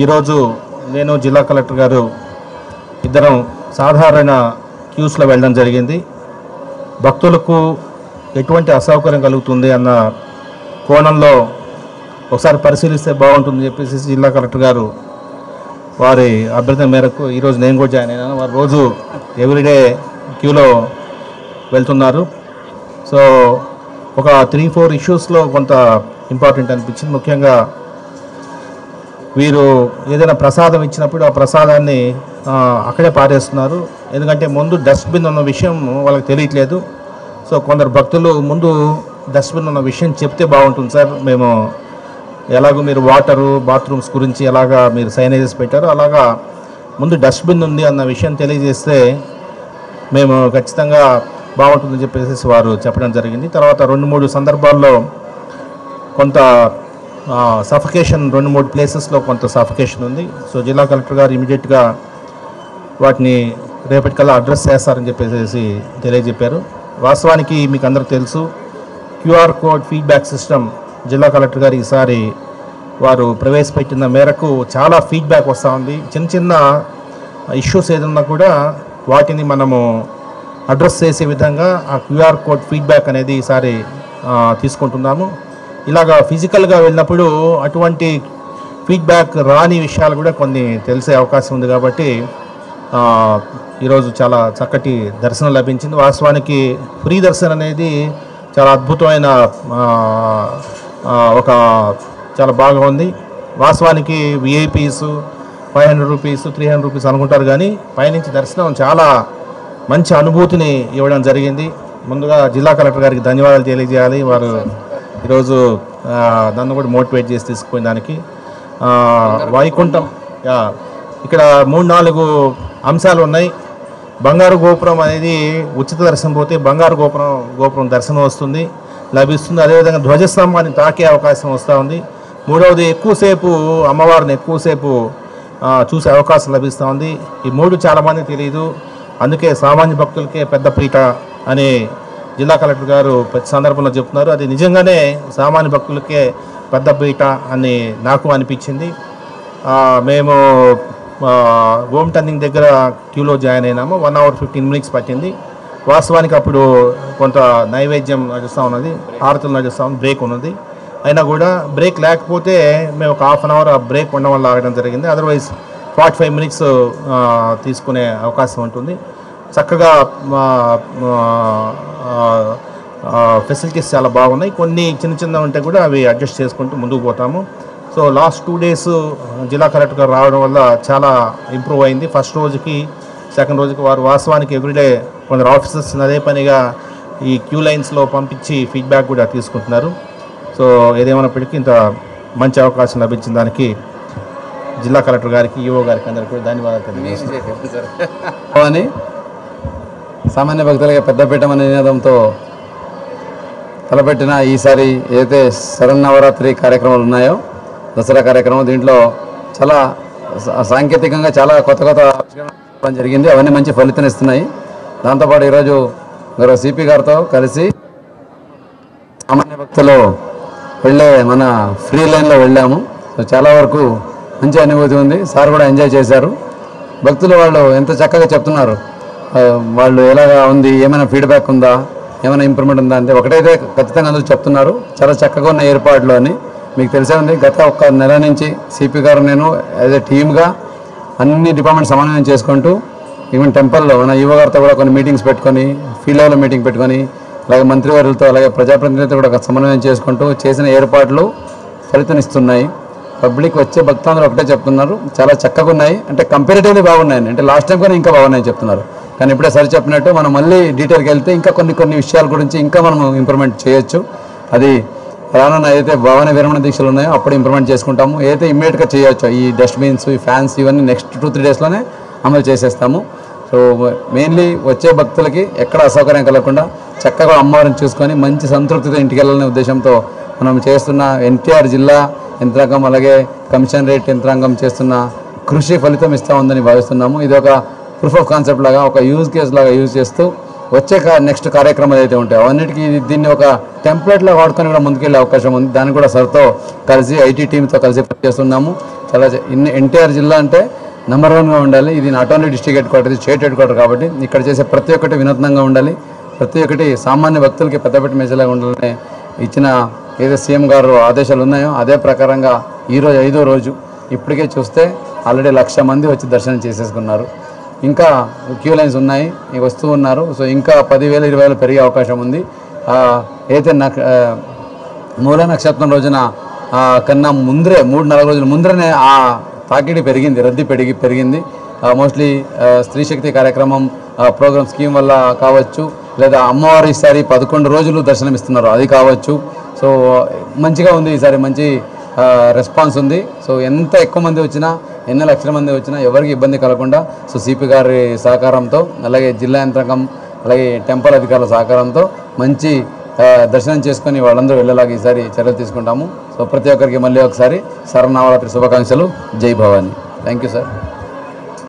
ఈరోజు నేను జిల్లా కలెక్టర్ గారు ఇద్దరం సాధారణ క్యూస్లో వెళ్ళడం జరిగింది. భక్తులకు ఎటువంటి అసౌకర్యం కలుగుతుంది అన్న కోణంలో ఒకసారి పరిశీలిస్తే బాగుంటుందని చెప్పేసి జిల్లా కలెక్టర్ గారు వారి అభ్యర్థన మేరకు ఈరోజు నేను కూడా జాయిన్ అయినాను. వారు రోజు ఎవ్రీడే క్యూలో వెళ్తున్నారు. సో ఒక 3-4 ఇష్యూస్లో కొంత ఇంపార్టెంట్ అనిపించింది. ముఖ్యంగా వీరు ఏదైనా ప్రసాదం ఇచ్చినప్పుడు ఆ ప్రసాదాన్ని అక్కడే పారేస్తున్నారు. ఎందుకంటే ముందు డస్ట్బిన్ ఉన్న విషయం వాళ్ళకి తెలియట్లేదు. సో కొందరు భక్తులు ముందు డస్ట్బిన్ ఉన్న విషయం చెప్తే బాగుంటుంది సార్, మేము ఎలాగో మీరు వాటరు బాత్రూమ్స్ గురించి ఎలాగా మీరు సైనేజెస్ పెట్టారో అలాగా ముందు డస్ట్బిన్ ఉంది అన్న విషయం తెలియజేస్తే మేము ఖచ్చితంగా బాగుంటుందని చెప్పేసి వారు చెప్పడం జరిగింది. తర్వాత 2-3 సందర్భాల్లో కొంత సఫికేషన్ 2-3 ప్లేసెస్లో కొంత సఫికేషన్ ఉంది. సో జిల్లా కలెక్టర్ గారు ఇమీడియట్గా వాటిని రేపటికల్లా అడ్రస్ చేస్తారని చెప్పేసి తెలియజెప్పారు. వాస్తవానికి మీకు అందరికీ తెలుసు, క్యూఆర్ కోడ్ ఫీడ్బ్యాక్ సిస్టమ్ జిల్లా కలెక్టర్ గారు ఈసారి వారు ప్రవేశపెట్టిన మేరకు చాలా ఫీడ్బ్యాక్ వస్తూ ఉంది. చిన్న చిన్న ఇష్యూస్ ఏదన్నా కూడా వాటిని మనము అడ్రస్ చేసే విధంగా ఆ క్యూఆర్ కోడ్ ఫీడ్బ్యాక్ అనేది ఈసారి తీసుకుంటున్నాము. ఇలాగా ఫిజికల్గా వెళ్ళినప్పుడు అటువంటి ఫీడ్బ్యాక్ రాని విషయాలు కూడా కొన్ని తెలిసే అవకాశం ఉంది. కాబట్టి ఈరోజు చాలా చక్కటి దర్శనం లభించింది. వాస్తవానికి ఫ్రీ దర్శనం అనేది చాలా అద్భుతమైన ఒక చాలా బాగా ఉంది. వాస్తవానికి విఐపీస్ 500 రూపీస్ 300 రూపీస్ అనుకుంటారు, కానీ పైనుంచి దర్శనం చాలా మంచి అనుభూతిని ఇవ్వడం జరిగింది. ముందుగా జిల్లా కలెక్టర్ గారికి ధన్యవాదాలు తెలియజేయాలి. వారు ఈరోజు నన్ను కూడా మోటివేట్ చేసి తీసుకుపోయిన దానికి. వైకుంఠం ఇక్కడ 3-4 అంశాలు ఉన్నాయి. బంగారు గోపురం అనేది ఉచిత దర్శనం పోతే బంగారు గోపురం దర్శనం వస్తుంది, లభిస్తుంది. అదేవిధంగా ధ్వజస్తంభాన్ని తాకే అవకాశం వస్తూ ఉంది. మూడవది ఎక్కువసేపు అమ్మవారిని ఎక్కువసేపు చూసే అవకాశం లభిస్తూ ఉంది. ఈ 3 చాలామంది తెలియదు, అందుకే సామాన్య భక్తులకే పెద్ద పీట అని జిల్లా కలెక్టర్ గారు ప్రతి సందర్భంలో చెప్తున్నారు. అది నిజంగానే సామాన్య భక్తులకే పెద్ద పీట అని నాకు అనిపించింది. మేము హోమ్ టర్నింగ్ దగ్గర క్యూలో జాయిన్ అయినాము. 1 hour 15 minutes పట్టింది. వాస్తవానికి అప్పుడు కొంత నైవేద్యం నడుస్తూ ఉన్నది, హారతులు నడుస్తూ ఉంది, బ్రేక్ ఉన్నది. అయినా కూడా బ్రేక్ లేకపోతే మేము ఒక 1/2 hour ఆ బ్రేక్ ఉండడం వల్ల ఆగడం జరిగింది. అదర్వైజ్ 45 minutes తీసుకునే అవకాశం ఉంటుంది. చక్కగా ఫెసిలిటీస్ చాలా బాగున్నాయి. కొన్ని చిన్న ఉంటే కూడా అవి అడ్జస్ట్ చేసుకుంటూ ముందుకు పోతాము. సో లాస్ట్ 2 days జిల్లా కలెక్టర్ గారు రావడం వల్ల చాలా ఇంప్రూవ్ అయింది. ఫస్ట్ రోజుకి సెకండ్ రోజుకి వారు వాస్తవానికి ఎవ్రీడే కొందరు ఆఫీసర్స్ అదే పనిగా ఈ క్యూ లైన్స్లో పంపించి ఫీడ్బ్యాక్ కూడా తీసుకుంటున్నారు. సో ఏదేమైనప్పటికీ ఇంత మంచి అవకాశం లభించిన దానికి జిల్లా కలెక్టర్ గారికి, ఈఓ గారికి అందరికీ కూడా ధన్యవాదాలు తెలియజేస్తాను. సామాన్య భక్తులకి పెద్దపీట అనే నినాదంతో తలపెట్టిన ఈసారి ఏదైతే శరన్నవరాత్రి కార్యక్రమాలు ఉన్నాయో, దసరా కార్యక్రమం, దీంట్లో చాలా సాంకేతికంగా చాలా కొత్త ఆవిష్కరణ జరిగింది. అవన్నీ మంచి ఫలితం ఇస్తున్నాయి. దాంతోపాటు ఈరోజు గౌరవ సిపి గారితో కలిసి సామాన్య భక్తులు వెళ్ళే మన ఫ్రీ లైన్లో వెళ్ళాము. సో చాలా వరకు మంచి అనుభూతి ఉంది. సార్ కూడా ఎంజాయ్ చేశారు. భక్తులు వాళ్ళు ఎంత చక్కగా చెప్తున్నారు, వాళ్ళు ఎలాగా ఉంది, ఏమైనా ఫీడ్బ్యాక్ ఉందా, ఏమైనా ఇంప్రూవ్మెంట్ ఉందా అంటే ఒకటైతే ఖచ్చితంగా అందరూ చెప్తున్నారు, చాలా చక్కగా ఉన్న ఏర్పాట్లు అని. మీకు తెలిసే ఉంది, గత 1 నెల నుంచి సిపి గారు నేను యాజ్ ఎ టీమ్గా అన్ని డిపార్ట్మెంట్ సమన్వయం చేసుకుంటూ ఈవెన్ టెంపుల్లో మన ఈవో గారితో కూడా కొన్ని మీటింగ్స్ పెట్టుకొని, ఫీల్డ్ లెవెల్ మీటింగ్ పెట్టుకొని, అలాగే మంత్రివర్యులతో అలాగే ప్రజాప్రతినిధులతో కూడా సమన్వయం చేసుకుంటూ చేసిన ఏర్పాట్లు ఫలితం ఇస్తున్నాయి. పబ్లిక్ వచ్చే భక్తులందరూ ఒకటే చెప్తున్నారు, చాలా చక్కగా ఉన్నాయి, అంటే కంపారిటివ్లీ బాగున్నాయని, అంటే లాస్ట్ టైం కూడా ఇంకా బాగున్నాయని చెప్తున్నారు. కానీ ఇప్పుడే సరి చెప్పినట్టు మనం మళ్ళీ డీటెయిల్కి వెళ్తే ఇంకా కొన్ని విషయాల గురించి ఇంకా మనం ఇంప్రూవ్మెంట్ చేయొచ్చు. అది రానున్న ఏదైతే భవన విరమణ దీక్షలు ఉన్నాయో అప్పుడు ఇంప్రూవ్మెంట్ చేసుకుంటాము. ఏదైతే ఇమ్మీడియట్గా చేయొచ్చు, ఈ డస్ట్బిన్స్, ఈ ఫ్యాన్స్ ఇవన్నీ నెక్స్ట్ 2-3 daysలోనే అమలు చేసేస్తాము. సో మెయిన్లీ వచ్చే భక్తులకి ఎక్కడ అసౌకర్యం కలగకుండా చక్కగా అమ్మవారిని చూసుకొని మంచి సంతృప్తితో ఇంటికి వెళ్ళాలనే ఉద్దేశంతో మనం చేస్తున్న ఎన్టీఆర్ జిల్లా యంత్రాంగం అలాగే కమిషనరేట్ యంత్రాంగం చేస్తున్న కృషి ఫలితం ఇస్తూ ఉందని భావిస్తున్నాము. ఇది ఒక ప్రూఫ్ ఆఫ్ కాన్సెప్ట్ లాగా, ఒక యూజ్ కేస్ లాగా యూజ్ చేస్తూ వచ్చే నెక్స్ట్ కార్యక్రమాలు అయితే ఉంటాయి అవన్నిటికీ దీన్ని ఒక టెంప్లెట్లో వాడుకొని కూడా ముందుకెళ్ళే అవకాశం ఉంది. దాన్ని కూడా సార్తో కలిసి ఐటీ టీంతో కలిసి పనిచేస్తున్నాము. చాలా ఎన్టీఆర్ జిల్లా అంటే నెంబర్ 1గా ఉండాలి. ఇది not only district head quarter, state head quarter కాబట్టి ఇక్కడ చేసే ప్రతి ఒక్కటి వినూత్నంగా ఉండాలి, ప్రతి ఒక్కటి సామాన్య భక్తులకి పెద్దపెట్టి మెసేజ్లాగా ఉండాలని ఇచ్చిన ఏదో సీఎం గారు ఆదేశాలు ఉన్నాయో అదే ప్రకారంగా ఈరోజు 5వ రోజు ఇప్పటికే చూస్తే ఆల్రెడీ 1,00,000 మంది వచ్చి దర్శనం చేసేసుకున్నారు. ఇంకా క్యూ లైన్స్ ఉన్నాయి, వస్తూ ఉన్నారు. సో ఇంకా 10,000 20,000 పెరిగే అవకాశం ఉంది. అయితే మూల నక్షత్రం రోజున కన్నా ముందరే 3-4 రోజుల ముందరనే ఆ తాకిడి పెరిగింది, రద్దీ పెరిగింది. మోస్ట్లీ స్త్రీ శక్తి కార్యక్రమం ప్రోగ్రామ్ స్కీమ్ వల్ల కావచ్చు, లేదా అమ్మవారు ఈసారి 11 రోజులు దర్శనమిస్తున్నారు అది కావచ్చు. సో మంచిగా ఉంది, ఈసారి మంచి రెస్పాన్స్ ఉంది. సో ఎంత ఎక్కువ మంది వచ్చినా, ఎన్ని లక్షల మంది వచ్చినా ఎవరికి ఇబ్బంది కలగకుండా సో సిపి గారి సహకారంతో, అలాగే జిల్లా యంత్రాంగం, అలాగే టెంపుల్ అధికారుల సహకారంతో మంచి దర్శనం చేసుకొని వాళ్ళందరూ వెళ్ళేలాగా ఈసారి చర్యలు తీసుకుంటాము. సో ప్రతి ఒక్కరికి మళ్ళీ ఒకసారి శరన్నవరాత్రి శుభాకాంక్షలు. జై భవాని. Thank you sir.